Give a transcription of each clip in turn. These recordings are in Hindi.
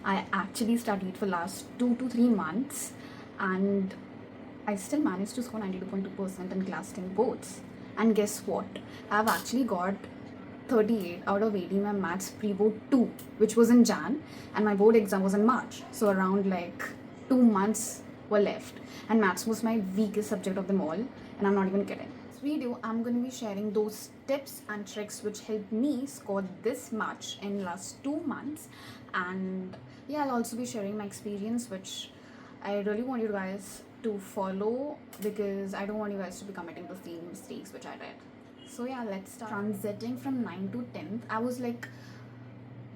I actually studied for last 2 to 3 months, and I still managed to score 92.2% in class 10 boards. And guess what? I've actually got 38 out of 80 my maths pre-board 2, which was in Jan, and my board exam was in March. So around like 2 months were left, and maths was my weakest subject of them all, and I'm not even kidding. This video, I'm going to be sharing those tips and tricks which helped me score this much in last 2 months, and yeah, I'll also be sharing my experience, which I really want you guys to follow because I don't want you guys to be committing the same mistakes which I did. So yeah, let's start. Transiting from 9 to 10th, I was like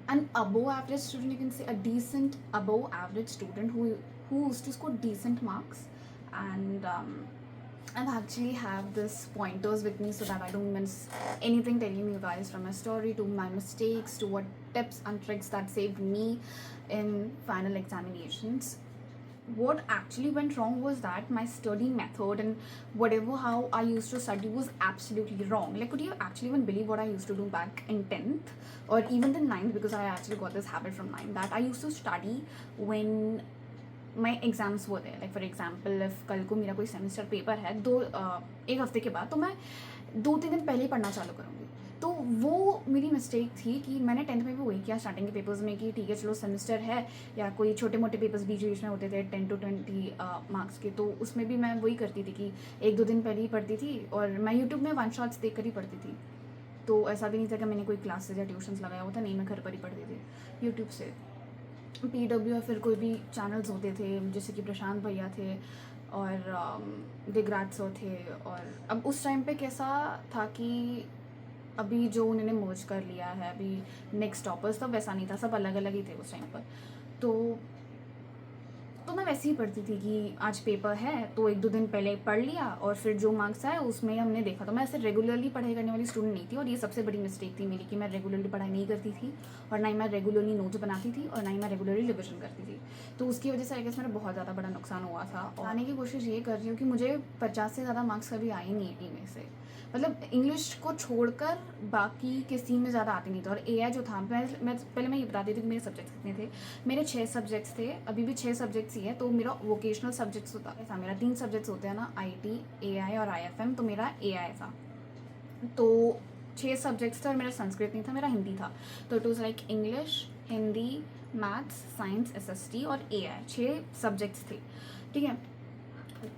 an above average student, you can say a decent above average student who used to score decent marks, and I've actually have this pointers with me so that I don't miss anything telling you guys from my story to my mistakes to what tips and tricks that saved me in final examinations. What actually went wrong was that my study method and whatever how I used to study was absolutely wrong. Like, could you actually even believe what I used to do back in 10th or even the ninth? Because I actually got this habit from 9th that I used to study when my exams वो थे. लाइक फॉर एग्जाम्पल इफ़ कल को मेरा कोई सेमेस्टर पेपर है एक हफ्ते के बाद, तो मैं 2-3 दिन पहले ही पढ़ना चालू करूँगी. तो वो मेरी मिस्टेक थी कि मैंने 10th में भी वही किया स्टार्टिंग के पेपर्स में कि ठीक है चलो सेमेस्टर है या कोई छोटे मोटे पेपर्स बीच बीच में होते थे 10 to 20 मार्क्स के, तो उसमें भी मैं वही करती थी कि 1-2 दिन पहले ही पढ़ती थी और मैं यूट्यूब में वन शॉट्स देख कर ही पढ़ती थी. तो ऐसा भी नहीं था कि मैंने कोई क्लासेज या ट्यूशन्स लगाया हुआ था, नहीं, मैं घर पर ही पढ़ती थी यूट्यूब से. PW या फिर कोई भी चैनल्स होते थे जैसे कि प्रशांत भैया थे और दिगराज सर थे. और अब उस टाइम पे कैसा था कि अभी जो उन्होंने मर्ज कर लिया है अभी नेक्स्ट टॉपर्स, तब वैसा नहीं था, सब अलग अलग ही थे उस टाइम पर. तो मैं वैसे ही पढ़ती थी कि आज पेपर है तो 1-2 दिन पहले पढ़ लिया और फिर जो मार्क्स आए उसमें हमने देखा. तो मैं ऐसे रेगुलरली पढ़ाई करने वाली स्टूडेंट नहीं थी और ये सबसे बड़ी मिस्टेक थी मेरी कि मैं रेगुलरली पढ़ाई नहीं करती थी और ना ही मैं रेगुलरली नोट्स बनाती थी और ना ही मैं रेगुलरली रिविजन करती थी. तो उसकी वजह से आई गेस मेरा बहुत ज़्यादा बड़ा नुकसान हुआ था. और आने की कोशिश ये कर रही हूँ कि मुझे 50 से ज़्यादा मार्क्स कभी आए नहीं 80 में से. मतलब इंग्लिश को छोड़कर बाकी किसी में ज़्यादा आते नहीं थे. और AI जो था, मैं पहले मैं ये बताती थी कि मेरे सब्जेक्ट्स कितने थे. मेरे 6 सब्जेक्ट्स थे, अभी भी 6 सब्जेक्ट्स ही है. तो मेरा वोकेशनल सब्जेक्ट्स होता है, मेरा 3 सब्जेक्ट्स होते हैं ना, IT, AI और IFM. तो मेरा AI था. तो 6 सब्जेक्ट्स थे और मेरा संस्कृत नहीं था, मेरा हिंदी था. तो it was like English, Hindi, maths, science, SST और AI, 6 सब्जेक्ट्स थे. ठीक है.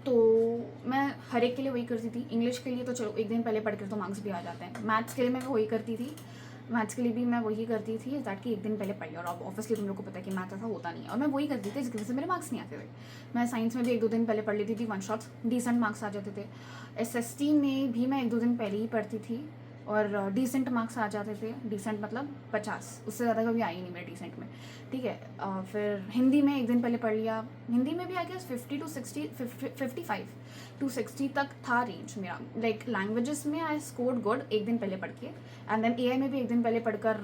तो मैं हर एक के लिए वही करती थी. इंग्लिश के लिए तो चलो 1 दिन पहले पढ़ कर तो मार्क्स भी आ जाते हैं. मैथ्स के लिए मैं वही करती थी. मैथ्स के लिए भी मैं वही करती थी दैट कि 1 दिन पहले पढ़ लिया. और अब ऑब्वियसली तुम लोग को पता है कि मैथ ऐसा होता नहीं है और मैं वही करती थी जिसकी वजह से मेरे मार्क्स नहीं आते थे. मैं साइंस में भी 1-2 दिन पहले पढ़ लेती थी, वन शॉट्स डिसेंट मार्क्स आ जाते थे. SST में भी मैं 1-2 दिन पहले ही पढ़ती थी और डिसेंट मार्क्स आ जाते थे. डिसेंट मतलब 50, उससे ज़्यादा कभी आई नहीं मेरे डिसेंट में. ठीक है. फिर हिंदी में 1 दिन पहले पढ़ लिया. हिंदी में भी आई गेस 50 to 60, 55 to 60 तक था रेंज मेरा. लाइक लैंग्वेजेस में आई स्कोर्ड गुड 1 दिन पहले पढ़ के. एंड देन AI में भी 1 दिन पहले पढ़कर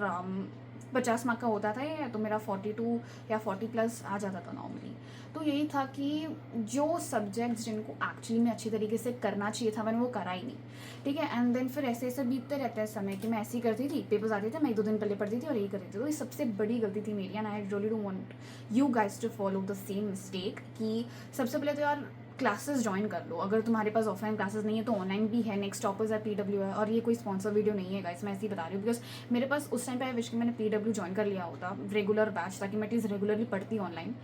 50 मार्क का होता था ये, तो मेरा 42 या 40+ आ जाता था नॉर्मली. तो यही था कि जो सब्जेक्ट्स जिनको एक्चुअली में अच्छी तरीके से करना चाहिए था मैंने वो करा ही नहीं. ठीक है. एंड देन फिर ऐसे ऐसे बीतते रहते हैं समय कि मैं ऐसे ही करती थी, पेपर्स आते थे, मैं 1-2 दिन पहले पढ़ती थी और यही करती थी. तो ये सबसे बड़ी गलती थी मेरी and I really don't want you guys to follow the same mistake. कि सबसे पहले तो यार क्लासेस ज्वाइन कर लो. अगर तुम्हारे पास ऑफलाइन क्लासेस नहीं है तो ऑनलाइन भी है. नेक्स्ट टॉपर्स है, PW है. और ये कोई स्पॉन्सर वीडियो नहीं है गाइस, मैं ऐसे ही बता रही हूँ बिकॉज मेरे पास उस टाइम पे आई विश कि मैंने PW ज्वाइन कर लिया होता रेगुलर बैच, ताकि मैं एटलीस्ट रेगुलरली पढ़ती ऑनलाइन.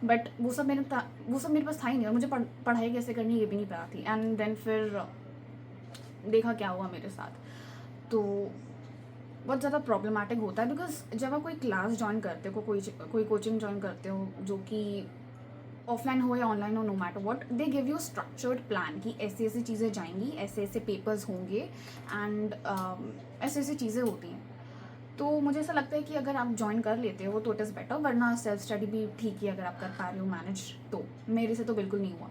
बट वो सब मेरे पास था ही नहीं और मुझे पढ़ाई कैसे करनी ये भी नहीं पता थी. एंड देन फिर देखा क्या हुआ मेरे साथ. तो बहुत ज़्यादा प्रॉब्लमेटिक होता है बिकॉज जब आप कोई क्लास ज्वाइन करते हो, कोई कोचिंग ज्वाइन करते हो जो कि ऑफलाइन हो या ऑनलाइन हो, no matter what, they give you structured plan कि ऐसी ऐसी चीज़ें जाएंगी, ऐसे ऐसे पेपर्स होंगे एंड ऐसी ऐसी चीज़ें होती हैं. तो मुझे ऐसा लगता है कि अगर आप ज्वाइन कर लेते हो तो इट इज़ बेटर, वरना सेल्फ स्टडी भी ठीक है अगर आप कर पा रहे हो मैनेज. तो मेरे से तो बिल्कुल नहीं हुआ.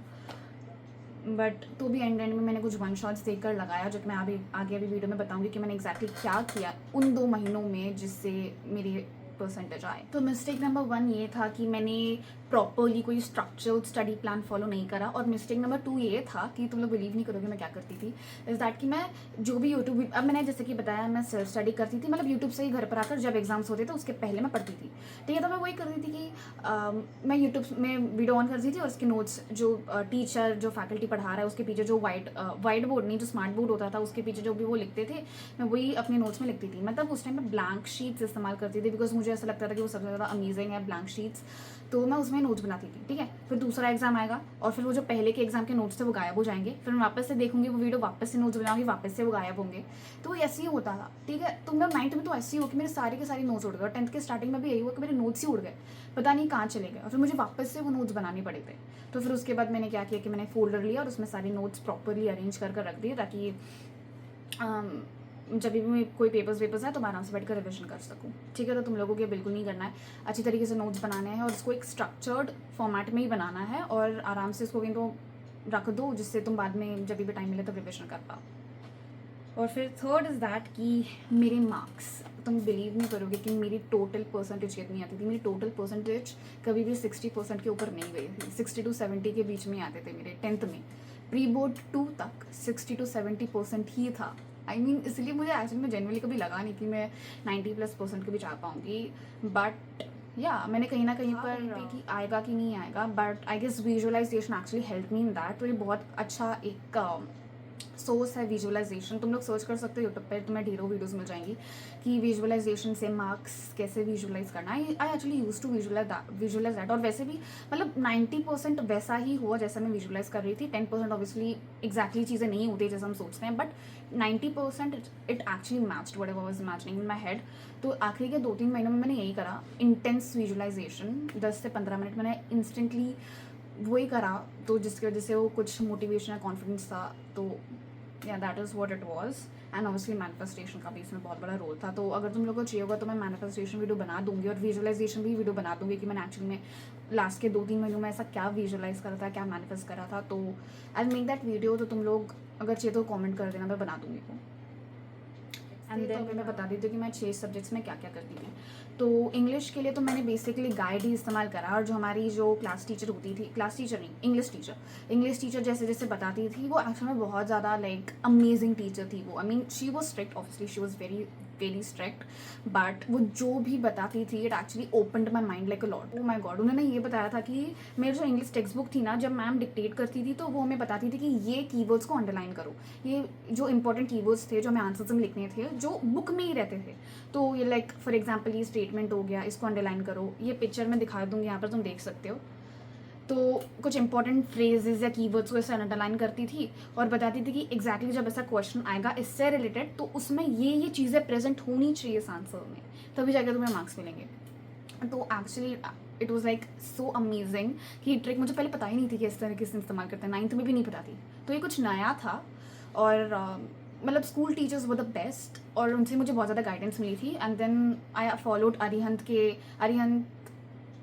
बट तो भी एंड में मैंने कुछ वन शॉट्स देख कर लगाया जो कि मैं अभी आगे वीडियो में बताऊंगी कि मैंने एग्जैक्टली क्या किया उन 2 महीनों में जिससे मेरी परसेंटेज आए। तो मिस्टेक नंबर 1 ये था कि मैंने प्रॉपरली कोई स्ट्रक्चर्ड स्टडी प्लान फॉलो नहीं करा। और मिस्टेक नंबर 2 ये था कि तुम लोग बिलीव नहीं करोगे मैं क्या करती थी, इज़ दैट कि मैं जो भी यूट्यूब, अब मैंने जैसे कि बताया मैं सेल्फ स्टडी करती थी, मतलब यूट्यूब से ही घर पर आकर जब एग्जाम्स होते थे उसके पहले मैं पढ़ती थी। ठीक है, तो मैं वही करती थी कि मैं यूट्यूब में वीडियो ऑन करती थी और उसके नोट्स जो टीचर जो फैकल्टी पढ़ा रहा है उसके पीछे जो वाइट बोर्ड नहीं, जो स्मार्ट बोर्ड होता था उसके पीछे जो भी वो लिखते थे मैं वही अपने नोट्स में लिखती थी। मतलब उस टाइम मैं ब्लैंक शीट्स इस्तेमाल करती थी बिकॉज मुझे ऐसा लगता था कि वो सबसे ज़्यादा अमेजिंग है ब्लैंक शीट्स, तो मैं उसमें नोट्स बनाती थी। ठीक है, फिर दूसरा एग्जाम आएगा और फिर वो जो पहले के एग्जाम के नोट्स थे वो गायब हो जाएंगे, फिर मैं वापस से देखूंगी वो वीडियो, वापस से नोट्स बनाऊंगी, वापस से वो गायब होंगे। तो ऐसे ही होता था। ठीक है, तो मैं 9th में तो ऐसे ही हो कि मेरे सारे के सारे नोट्स उड़ गए और 10th के स्टार्टिंग में भी यही हुआ कि मेरे नोट्स ही उड़ गए, पता नहीं कहाँ चले गए और फिर मुझे वापस से वो नोट्स बनाने पड़े थे। तो फिर उसके बाद मैंने क्या किया कि मैंने फोल्डर लिया और उसमें सारे नोट्स प्रॉपरली अरेंज कर रख दिए ताकि जब भी कोई पेपर्स है तो मैं आराम से बैठ कर रिविजन कर सकूँ। ठीक है, तो तुम लोगों को बिल्कुल नहीं करना है, अच्छी तरीके से नोट्स बनाने हैं और इसको एक स्ट्रक्चर्ड फॉर्मेट में ही बनाना है और आराम से इसको कहीं तो रख दो जिससे तुम बाद में जब भी टाइम मिले तो रिविजन कर पाओ। और फिर थर्ड इज़ दैट कि मेरे मार्क्स, तुम बिलीव नहीं करोगे कि मेरी टोटल परसेंटेज कितनी आती थी। मेरी टोटल परसेंटेज कभी भी 60% के ऊपर नहीं गई थी, 60 to 70 के बीच में आते थे मेरे 10th में। प्री बोर्ड 2 तक 60 to 70% ही था। आई मीन इसलिए मुझे एक्चुअली में जनरली कभी लगा नहीं कि मैं 90+% के भी जा पाऊँगी, बट या मैंने कहीं ना कहीं पर कि आएगा कि नहीं आएगा, but I guess visualisation actually help me in that. तो ये बहुत अच्छा एक सोर्स है विजुअलाइजेशन। तुम लोग सर्च कर सकते हो यूट्यूब पर, तुम्हें ढेरों वीडियोस मिल जाएंगी कि विजुअलाइजेशन से मार्क्स कैसे विजुअलाइज करना है। I actually use to visualise that. और वैसे भी मतलब 90% वैसा ही हुआ जैसा मैं विजुअलाइज कर रही थी। 10% ऑब्वियसली एग्जैक्टली चीज़ें नहीं होती जैसे हम सोचते हैं, but 90% it actually matched whatever I was imagining in my head. तो आखिरी के 2-3 महीनों में मैंने यही करा, इंटेंस विजुअलाइजेशन। 10 से 15 मिनट मैंने इंस्टेंटली वही करा, तो जिसकी वजह से वो कुछ मोटिवेशन कॉन्फिडेंस था। तो या that is what it was. And obviously manifestation का भी इसमें बहुत बड़ा रोल था। तो अगर तुम लोगों को चाहिए होगा तो मैं मैनिफेस्टेशन वीडियो बना दूंगी और विजुअलाइजेशन भी वीडियो बना दूंगी कि मैंने एक्चुअली में लास्ट के 2-3 महीनों में ऐसा क्या विजुअलाइज करा था, क्या मैनिफेस्ट करा था। तो आई मेक दैट वीडियो। तो तुम लोग अगर चाहिए तो कॉमेंट कर देना, मैं बना दूंगी वो। एंड देन मैं बता देती हूँ कि मैं 6 सब्जेक्ट्स में क्या क्या करती थी। तो इंग्लिश के लिए तो मैंने बेसिकली गाइड ही इस्तेमाल करा, और जो हमारी जो क्लास टीचर होती थी, क्लास टीचर नहीं, इंग्लिश टीचर जैसे जैसे बताती थी वो एक्चुअली में बहुत ज़्यादा लाइक अमेजिंग टीचर थी वो। I mean she was strict, obviously she was very very strict, but वो जो भी बताती थी it actually opened my mind like a lot. Oh my God, उन्होंने ये बताया था कि मेरी जो इंग्लिश टेक्स्ट बुक थी ना, जब मैम डिक्टेट करती थी तो वो हमें बताती थी कि ये कीवर्ड्स को अंडरलाइन करो, ये जो इंपॉर्टेंट कीवर्ड्स थे जो हमें आंसर्स में लिखने थे जो बुक में ही रहते थे। तो ये लाइक फॉर एग्जाम्पल ये स्टेटमेंट हो गया, इसको अंडरलाइन करो, ये पिक्चर में दिखा दूंगी यहाँ पर तुम देख सकते हो। तो कुछ इंपॉर्टेंट फ्रेजेस या कीवर्ड्स को ऐसे अंडरलाइन करती थी और बताती थी कि एग्जैक्टली जब ऐसा क्वेश्चन आएगा इससे रिलेटेड तो उसमें ये चीज़ें प्रेजेंट होनी चाहिए इस आंसर में, तभी जाकर तुम्हें मार्क्स मिलेंगे। तो actually it was like so amazing कि ट्रिक मुझे पहले पता ही नहीं थी कि इस तरीके से इस्तेमाल करते हैं, 9th में भी नहीं पता थी। तो ये कुछ नया था और मतलब school teachers were the best और उनसे मुझे बहुत ज़्यादा गाइडेंस मिली थी। And then I followed Arihant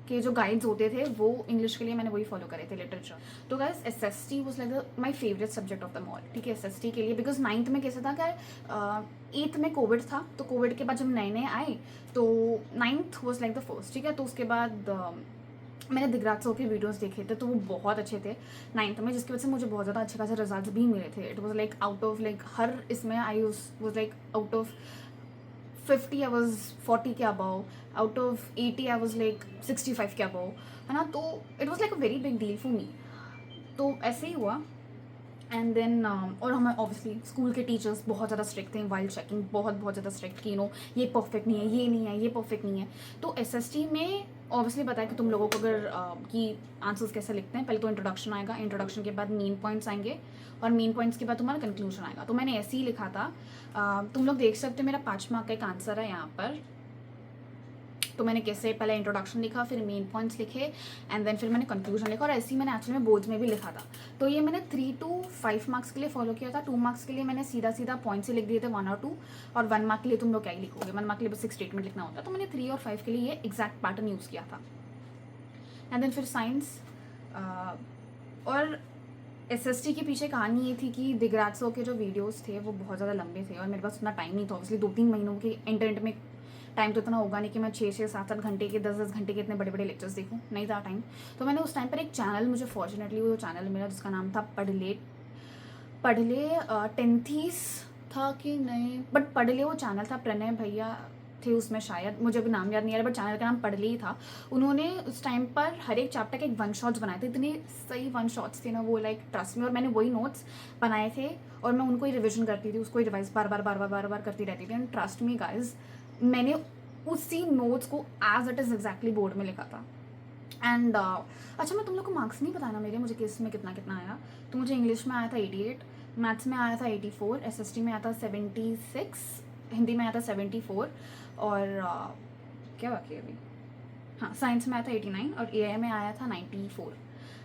के जो गाइड्स होते थे वो इंग्लिश के लिए मैंने वही फॉलो करे थे, लिटरेचर। तो guys SST was like my favourite subject of the all. ठीक है, SST के लिए बिकॉज 9th में कैसा था कि 8th में कोविड था, तो कोविड के बाद जब नए नए आए तो 9th was like the first. ठीक है, तो उसके बाद मैंने दिग्राज के वीडियोस देखे थे तो वो बहुत अच्छे थे 9th में, जिसकी वजह से मुझे बहुत ज़्यादा अच्छे खासे रिजल्ट भी मिले थे। It was like out of like हर इसमें I was like out of 50 I was 40 के above, out of 80 I was like 65 के अबाव, है ना। तो it was like a very big deal for me. तो ऐसे ही हुआ। एंड देन और हमें ऑब्वियसली स्कूल के टीचर्स बहुत ज़्यादा स्ट्रिक्ट थे, वाइल्ड चेकिंग बहुत ज़्यादा स्ट्रिक्ट कि ये परफेक्ट नहीं है, ये नहीं है, ये परफेक्ट नहीं है। तो SST में ऑब्वियसली पता है कि तुम लोगों को अगर कि आंसर्स कैसे लिखते हैं, पहले तो इंट्रोडक्शन आएगा, इंट्रोडक्शन के बाद मेन पॉइंट्स आएंगे और मेन पॉइंट्स के बाद तुम्हारा कंक्लूजन आएगा। तो मैंने ऐसे ही लिखा था। तुम लोग देख सकते हो मेरा 5 मार्क का एक आंसर है यहाँ पर। तो मैंने कैसे पहले इंट्रोडक्शन लिखा, फिर मेन पॉइंट्स लिखे एंड देन फिर मैंने कंक्लूजन लिखा, और ऐसे ही मैंने एक्चुअली में बोर्ड्स में भी लिखा था। तो ये मैंने 3 to 5 मार्क्स के लिए फॉलो किया था। 2 मार्क्स के लिए मैंने सीधा पॉइंट्स ही लिख दिए थे 1 और 2, और 1 मार्क के लिए तुम लोग क्या ही लिखोगे, 1 मार्क के लिए बस एक स्टेटमेंट लिखना होता है। तो मैंने 3 और 5 के लिए ये एग्जैक्ट पैटर्न यूज़ किया था। एंड देन फिर साइंस और SST के पीछे कहानी ये थी कि दिग्राज के जो वीडियोस थे वो बहुत ज़्यादा लंबे थे और मेरे पास उतना टाइम नहीं था। ऑब्वियसली 2-3 महीनों के इंटरनेट में टाइम तो इतना होगा नहीं कि मैं 6-6 7-7 घंटे के 10-10 घंटे के इतने बड़े बड़े लेक्चर्स देखूँ, नहीं था टाइम। तो मैंने उस टाइम पर एक चैनल, मुझे फॉर्चुनेटली वो चैनल मिला जिसका नाम था पढ़ ले 10th था कि नहीं, बट पढ़ ले वो चैनल था, प्रणय भैया थे उसमें शायद, मुझे अभी नाम याद नहीं आ रहा, बट चैनल का नाम पढ़ ले ही था। उन्होंने उस टाइम पर हर एक चैप्टर के एक वन शॉट्स बनाए थे, इतने सही वन शॉट्स थे ना वो, लाइक ट्रस्ट में। और मैंने वही नोट्स बनाए थे और मैं उनको ही रिविजन करती थी, उसको ही रिवाइज बार बार करती रहती थी। एंड ट्रस्ट मी गाइज, मैंने उसी नोट्स को as it is exactly board में लिखा था। एंड अच्छा, मैं तुम लोग को मार्क्स नहीं बताना मेरे, मुझे किस में कितना कितना आया। तो मुझे इंग्लिश में आया था 88, मैथ्स में आया था 84, SST में आया था 76, हिंदी में आया था 74, और क्या बाकी है अभी, हाँ साइंस में आया था 89 और AI में आया था 94,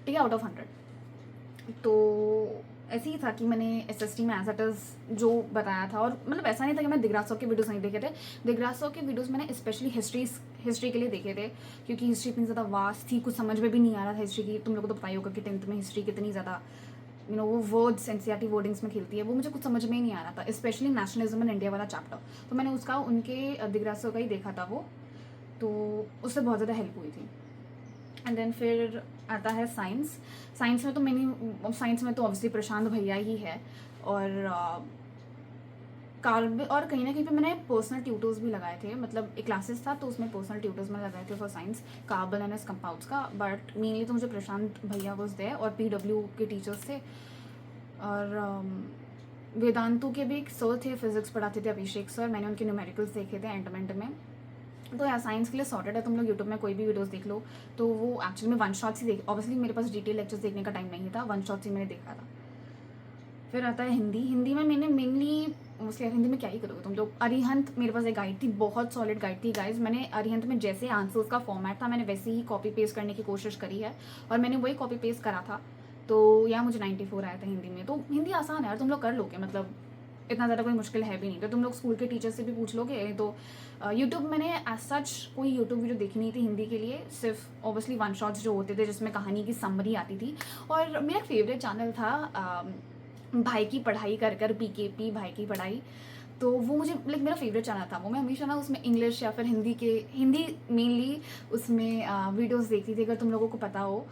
ठीक है, आउट ऑफ 100। तो ऐसे ही था कि मैंने SST में एज इट इज़ जो बताया था, और मतलब ऐसा नहीं था कि मैं दिग्राज सर के वीडियोस नहीं देखे थे। दिग्राज सर के वीडियोस मैंने स्पेशली हिस्ट्री के लिए देखे थे, क्योंकि हिस्ट्री इतनी ज़्यादा वास्ट थी, कुछ समझ में भी नहीं आ रहा था हिस्ट्री की। तुम लोगों को तो पता ही होगा कि 10th में हिस्ट्री कितनी ज़्यादा वो वर्ड्स NCERT वर्डिंग्स में खेलती है, वो मुझे कुछ समझ में ही नहीं आ रहा था, स्पेशली नेशनलिज्म इन इंडिया वाला चैप्टर। तो मैंने उसका उनके दिग्राज सर का ही देखा था वो, तो उससे बहुत ज़्यादा हेल्प हुई थी। एंड देन फिर आता है साइंस। साइंस में तो ऑब्वियसली प्रशांत भैया ही है, और और कहीं ना कहीं पे मैंने पर्सनल ट्यूटर्स भी लगाए थे, मतलब एक क्लासेस था तो उसमें पर्सनल ट्यूटर्स में लगाए थे for science, carbon and compounds का। बट मेनली तो मुझे प्रशांत भैया वॉज देयर, और PW के टीचर्स थे, और वेदांतु के भी एक सर थे, फिजिक्स पढ़ाते थे, अभिषेक सर। मैंने उनके न्यूमेरिकल्स देखे थे एंड में। तो यार साइंस के लिए सॉर्टेड है, तुम लोग यूट्यूब में कोई भी वीडियोस देख लो, तो वो एक्चुअली में वन शॉट्स ही देख, ऑब्वियसली मेरे पास डिटेल लेक्चर्स देखने का टाइम नहीं था, वन शॉट्स ही मैंने देखा था। फिर आता है हिंदी में मैंने मेनली, मोस्टली हिंदी में क्या ही करोगे तुम लोग, अरिहंत मेरे पास एक गाइड थी, बहुत सॉलिड गाइड थी गाइज। मैंने अरिहंत में जैसे आंसर्स का फॉर्मेट था मैंने वैसे ही कॉपी पेस्ट करने की कोशिश करी है, और मैंने वही कॉपी पेस्ट करा था, तो यहाँ मुझे 94 आया था हिंदी में। तो हिंदी आसान है यार, तुम लोग कर लोगे, मतलब इतना ज़्यादा कोई मुश्किल है भी नहीं। तो तुम लोग स्कूल के टीचर से भी पूछ लोगे। तो यूट्यूब मैंने एज सच कोई यूट्यूब वीडियो देखी नहीं थी हिंदी के लिए, सिर्फ ऑब्वियसली वन शॉट्स जो होते थे जिसमें कहानी की समरी आती थी। और मेरा फेवरेट चैनल था भाई की पढ़ाई कर PKP भाई की पढ़ाई, तो वो मुझे लाइक मेरा फेवरेट चैनल था वो। मैं हमेशा ना उसमें इंग्लिश या फिर हिंदी मेनली उसमें वीडियोस देखती थी, अगर तुम लोगों को पता हो।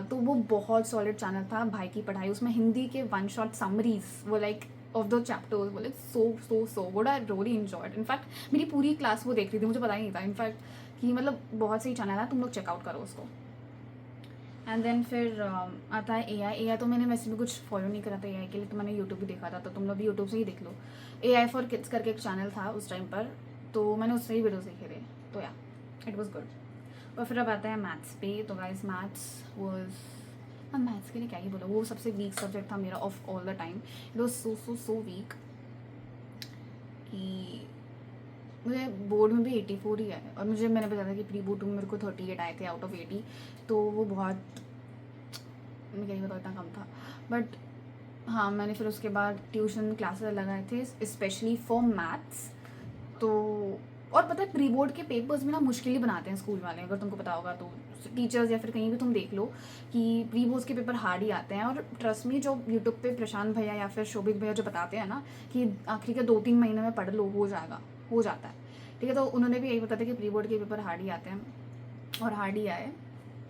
तो वो बहुत सॉलिड चैनल था भाई की पढ़ाई, उसमें हिंदी के वन शॉट समरीज वो लाइक ऑफ द चैप्टर्स वो like so good, I really enjoyed. In fact मेरी पूरी क्लास वो देख रही थी, मुझे पता ही नहीं था इनफैक्ट कि मतलब बहुत सही चैनल है, तुम लोग चेकआउट करो उसको। एंड देन फिर आता है AI तो मैंने वैसे भी कुछ फॉलो नहीं करा था AI के लिए, तो मैंने यूट्यूब भी देखा था, तो तुम लोग भी यूट्यूब से ही देख लो। AI फॉर किड्स करके एक चैनल था उस टाइम पर, तो मैंने उससे ही वीडियोस देखे थे, तो या इट वॉज गुड। और फिर अब आता है मैथ्स पे, तो गाइस मैथ्स वॉज, अब मैथ्स के लिए क्या ही बोला, वो सबसे वीक सब्जेक्ट था मेरा of all the time. It was so weak कि मुझे बोर्ड में भी 84 ही आए, और मैंने बताया था कि प्री बोर्ड में मेरे को 38 आए थे आउट ऑफ 80, तो वो बहुत, मैं क्या ही बताऊँ, इतना कम था। बट हाँ, मैंने फिर उसके बाद ट्यूशन क्लासेस लगाए थे स्पेशली फॉर मैथ्स। तो और पता है प्री बोर्ड के पेपर्स भी ना मुश्किल ही बनाते हैं स्कूल वाले, अगर तुमको पता होगा तो टीचर्स या फिर कहीं भी तुम देख लो कि प्री बोर्ड्स के पेपर हार्ड ही आते हैं। और ट्रस्ट मी, जो यूट्यूब पे प्रशांत भैया या फिर शोभिक भैया जो बताते हैं ना कि आखिरी के 2-3 महीने में पढ़ लो, हो जाता है, ठीक है। तो उन्होंने भी यही बताया था कि प्री बोर्ड के पेपर हार्ड ही आते हैं, और हार्ड ही आए।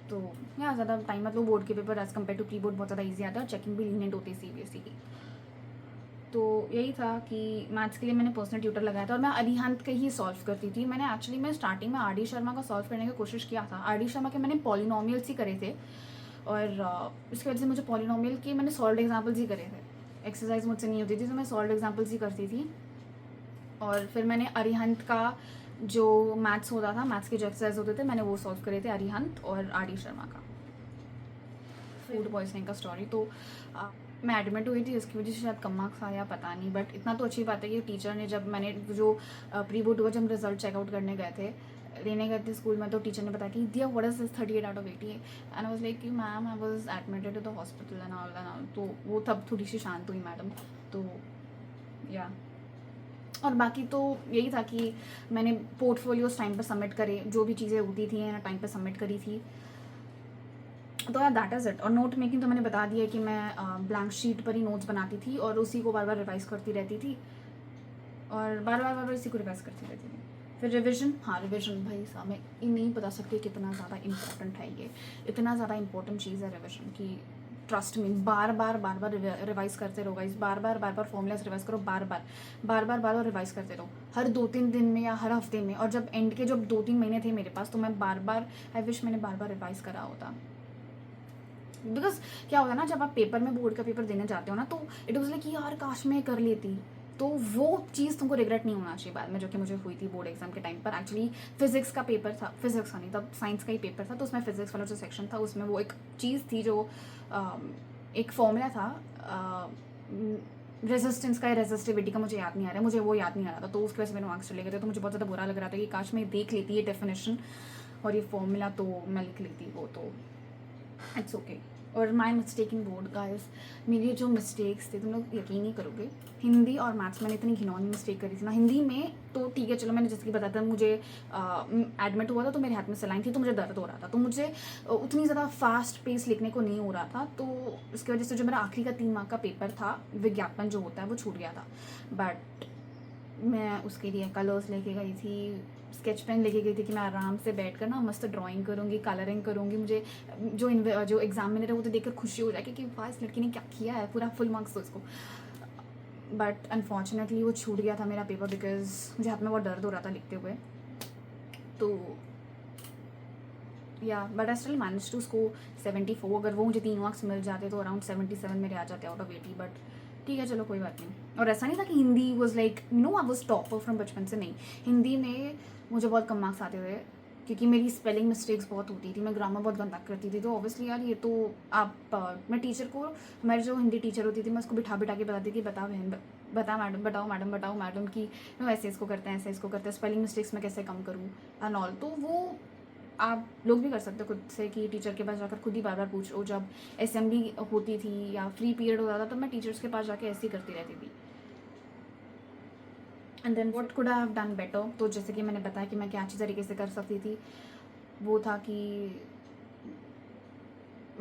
तो यहाँ ज़्यादा टाइम मतलब बोर्ड के paper as compare to pre board बहुत ज़्यादा ईजी आता है, और चेकिंग भी लीनियंट होती है CBSE की। तो यही था कि मैथ्स के लिए मैंने पर्सनल ट्यूटर लगाया था, और मैं अरिहंत के ही सॉल्व करती थी। मैं स्टार्टिंग में RD शर्मा का सॉल्व करने की कोशिश किया था। RD शर्मा के मैंने पॉलिनोमियल्स ही करे थे, और इसकी वजह से मुझे पॉलिनोमियल के मैंने सॉल्व एग्जाम्पल्स ही करे थे। एक्सरसाइज मुझसे नहीं होती थी, तो मैं सॉल्व एग्जाम्पल्स ही करती थी। और फिर मैंने अरिहंत का जो मैथ्स होता था, मैथ्स के जो एक्सरसाइज होते थे, मैंने वो सॉल्व करे थे, अरिहंत और RD शर्मा का। फूड पॉइजनिंग का स्टोरी, तो मैं एडमिट हुई थी, इसकी वजह से शायद कम मार्क्स आया, पता नहीं। बट इतना तो अच्छी बात है कि टीचर ने, जब मैंने जो प्री बोर्ड हुआ, जब हम रिजल्ट चेकआउट लेने गए थे स्कूल में, तो टीचर ने बताया कि दिया what is this 38 out of 80, and I was like कि ma'am I was admitted to the hospital and all. तो वो तब थोड़ी सी शांत हुई मैडम, तो या। और बाकी तो यही था कि मैंने पोर्टफोलियोज टाइम पर सबमिट करे, जो भी चीज़ें होती थी टाइम पर सबमिट करी थी, तो यार दैट इज़ इट। और नोट मेकिंग तो मैंने बता दिया कि मैं ब्लैंक शीट पर ही नोट्स बनाती थी, और उसी को बार बार रिवाइज़ करती रहती थी, और बार बार इसी को रिवाइज़ करती रहती थी। फिर रिवीजन, हाँ रिवीजन भाई साहब मैं ये नहीं बता सकती कितना ज़्यादा इम्पोर्टेंट है ये, इतना ज़्यादा इम्पोर्टेंट चीज़ है रिवीजन की। ट्रस्ट में बार बार रिवाइज करते रहो गाइस, बार बार फॉर्मूलाज रिवाइज करो, बार बार रिवाइज करते रहो, हर 2-3 दिन में या हर हफ्ते में। और जब एंड के जब 2-3 महीने थे मेरे पास तो मैं बार बार, आई विश मैंने बार बार रिवाइज करा होता। बिकॉज क्या होता है ना, जब आप पेपर में बोर्ड का पेपर देने जाते हो ना, तो इट वॉज लाइक यार काश मैं कर लेती, तो वो चीज़ तुमको रिग्रेट नहीं होना चाहिए बाद में, जो कि मुझे हुई थी बोर्ड एग्जाम के टाइम पर। एक्चुअली फिजिक्स का पेपर था, फिजिक्स का नहीं तब साइंस का ही पेपर था, तो उसमें फिजिक्स वाला जो सेक्शन था उसमें वो एक चीज़ थी जो एक फॉर्मूला था रेजिस्टेंस का या रेजिस्टिविटी का, मुझे याद नहीं आ रहा है, मुझे वो याद नहीं आ रहा था, तो उसकी वजह से मेरे मार्क्स चले गए थे। तो मुझे बहुत ज़्यादा बुरा लग रहा था कि काश मैं देख लेती ये डेफिनेशन और ये फॉर्मूला, तो मैं लिख लेती वो, तो इट्स ओके। और my mistake in board guys, मेरी जो मिस्टेक्स थे तुम लोग यकीन नहीं करोगे, हिंदी और मैथ्स मैंने इतनी घिनौनी मिस्टेक करी थी ना। हिंदी में तो ठीक है चलो, मैंने जैसे कि बताया था मुझे एडमिट हुआ था तो मेरे हाथ में सलाइन थी, तो मुझे दर्द हो रहा था, तो मुझे उतनी ज़्यादा फास्ट पेस लिखने को नहीं हो रहा था, तो इसकी वजह से जो मेरा आखिरी का 3 मार्क का पेपर था विज्ञापन जो होता है वो छूट गया था। बट मैं उसके लिए कलर्स लेके गई थी, स्केच पेन लेके गई थी कि मैं आराम से बैठ कर ना मस्त ड्राइंग करूँगी, कलरिंग करूँगी। मुझे जो एग्जामिनर है वो तो देखकर खुशी हो जाएगी कि वाह इस लड़की ने क्या किया है, पूरा फुल मार्क्स दो इसको। बट अनफॉर्चुनेटली वो छूट गया था मेरा पेपर, बिकॉज मुझे हाथ में बहुत दर्द हो रहा था लिखते हुए। तो या but I still manage to score 74। अगर वो मुझे 3 मार्क्स मिल जाते तो अराउंड 77 मेरे आ जाते आउट ऑफ 80। बट ठीक है चलो कोई बात नहीं। और ऐसा नहीं था कि Hindi was like no I was topper from बचपन से, नहीं, हिंदी में मुझे बहुत कम मार्क्स आते थे क्योंकि मेरी स्पेलिंग मिस्टेक्स बहुत होती थी, मैं ग्रामर बहुत गंदा करती थी। तो ऑब्वियसली यार ये तो आप मैं टीचर को, हमारी जो हिंदी टीचर होती थी मैं उसको बिठा बिठा के बताती कि बता बहन, बता मैडम, बताओ मैडम कि मैं ऐसे इसको करते हैं, ऐसे इसको करते हैं, स्पेलिंग मिस्टेक्स मैं कैसे कम करूँ एंड ऑल। तो वो आप लोग भी कर सकते हो खुद से कि टीचर के पास जाकर खुद ही बार बार पूछो। जब असेंबली होती थी या फ्री पीरियड होता था तो मैं टीचर्स के पास जाके ऐसे ही करती रहती थी। And then what could I have done better, तो जैसे कि मैंने बताया कि मैं क्या अच्छी तरीके से कर सकती थी, वो था कि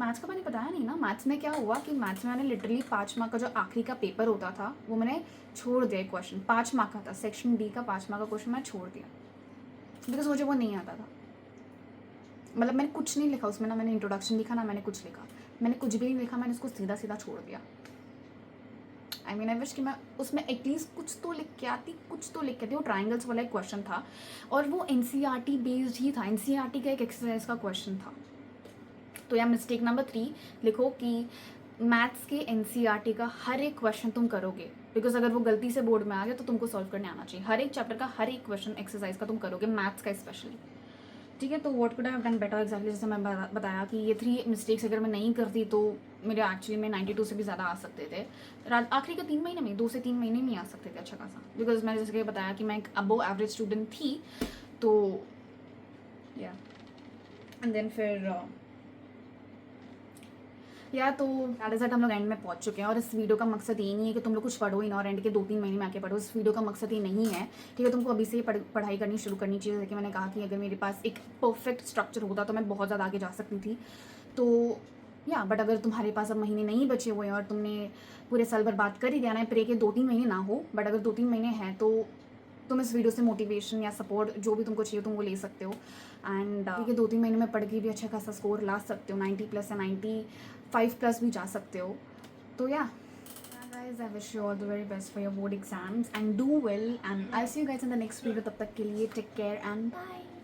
मैथ्स का मैंने बताया नहीं ना। मैथ्स में क्या हुआ कि मैथ्स में मैंने लिटरली 5 मार्क का जो आखिरी का पेपर होता था वो मैंने छोड़ दिया। क्वेश्चन 5 मार्क का था, सेक्शन डी का 5 मार्क का क्वेश्चन मैं छोड़ दिया बिकॉज मुझे वो नहीं आता था। मतलब मैंने कुछ नहीं लिखा उसमें, ना मैंने इंट्रोडक्शन लिखा ना मैंने कुछ लिखा, मैंने कुछ भी नहीं लिखा, मैंने उसको सीधा सीधा छोड़ दिया। आई मीन आई विश कि मैं उसमें एटलीस्ट कुछ तो लिख के आती, कुछ तो लिख के आती। वो ट्राइंगल्स वाला एक क्वेश्चन था और वो एनसीईआरटी बेस्ड ही था, एनसीईआरटी का एक एक्सरसाइज का क्वेश्चन था। तो या मिस्टेक नंबर 3 लिखो कि मैथ्स के एनसीईआरटी का हर एक क्वेश्चन तुम करोगे, बिकॉज अगर वो गलती से बोर्ड में आ गया तो तुमको सॉल्व करने आना चाहिए। हर एक चैप्टर का हर एक क्वेश्चन एक्सरसाइज का तुम करोगे, मैथ्स का स्पेशली, ठीक है। तो what could I have done better, exactly जैसे मैं बताया कि ये 3 मिस्टेक्स अगर मैं नहीं करती तो मेरे एक्चुअली में 92 से भी ज़्यादा आ सकते थे। आखिरी के 3 महीने में, 2 से 3 महीने में आ सकते थे अच्छा खासा, बिकॉज मैंने जैसे कि बताया कि मैं एक अबव एवरेज स्टूडेंट थी। तो या एंड देन फिर या तो दैट इज़ दैट हम लोग एंड में पहुंच चुके हैं। और इस वीडियो का मकसद ये नहीं है कि तुम लोग कुछ पढ़ो ही ना और एंड के 2-3 महीने में आके पढ़ो। इस वीडियो का मकसद ये नहीं है, ठीक है। तुमको अभी से ही पढ़ाई करनी शुरू करनी चाहिए। जैसे कि मैंने कहा कि अगर मेरे पास एक परफेक्ट स्ट्रक्चर होता तो मैं बहुत ज़्यादा आगे जा सकती थी। तो या बट अगर तुम्हारे पास अब महीने नहीं बचे हुए हैं और तुमने पूरे साल बर्बाद कर ही दिया ना, प्रे के 2-3 महीने ना हो, बट अगर 2-3 महीने हैं तो तुम इस वीडियो से मोटिवेशन या सपोर्ट जो भी तुमको चाहिए तुम वो ले सकते हो। एंड ठीक है 2-3 महीने में पढ़ के भी अच्छा खासा स्कोर ला सकते हो, 90+ या 95+ भी जा सकते हो। तो या guys, I wish you all the very best for your board exams and do well, and I'll see you guys in the next video. तब तक के लिए take care and bye.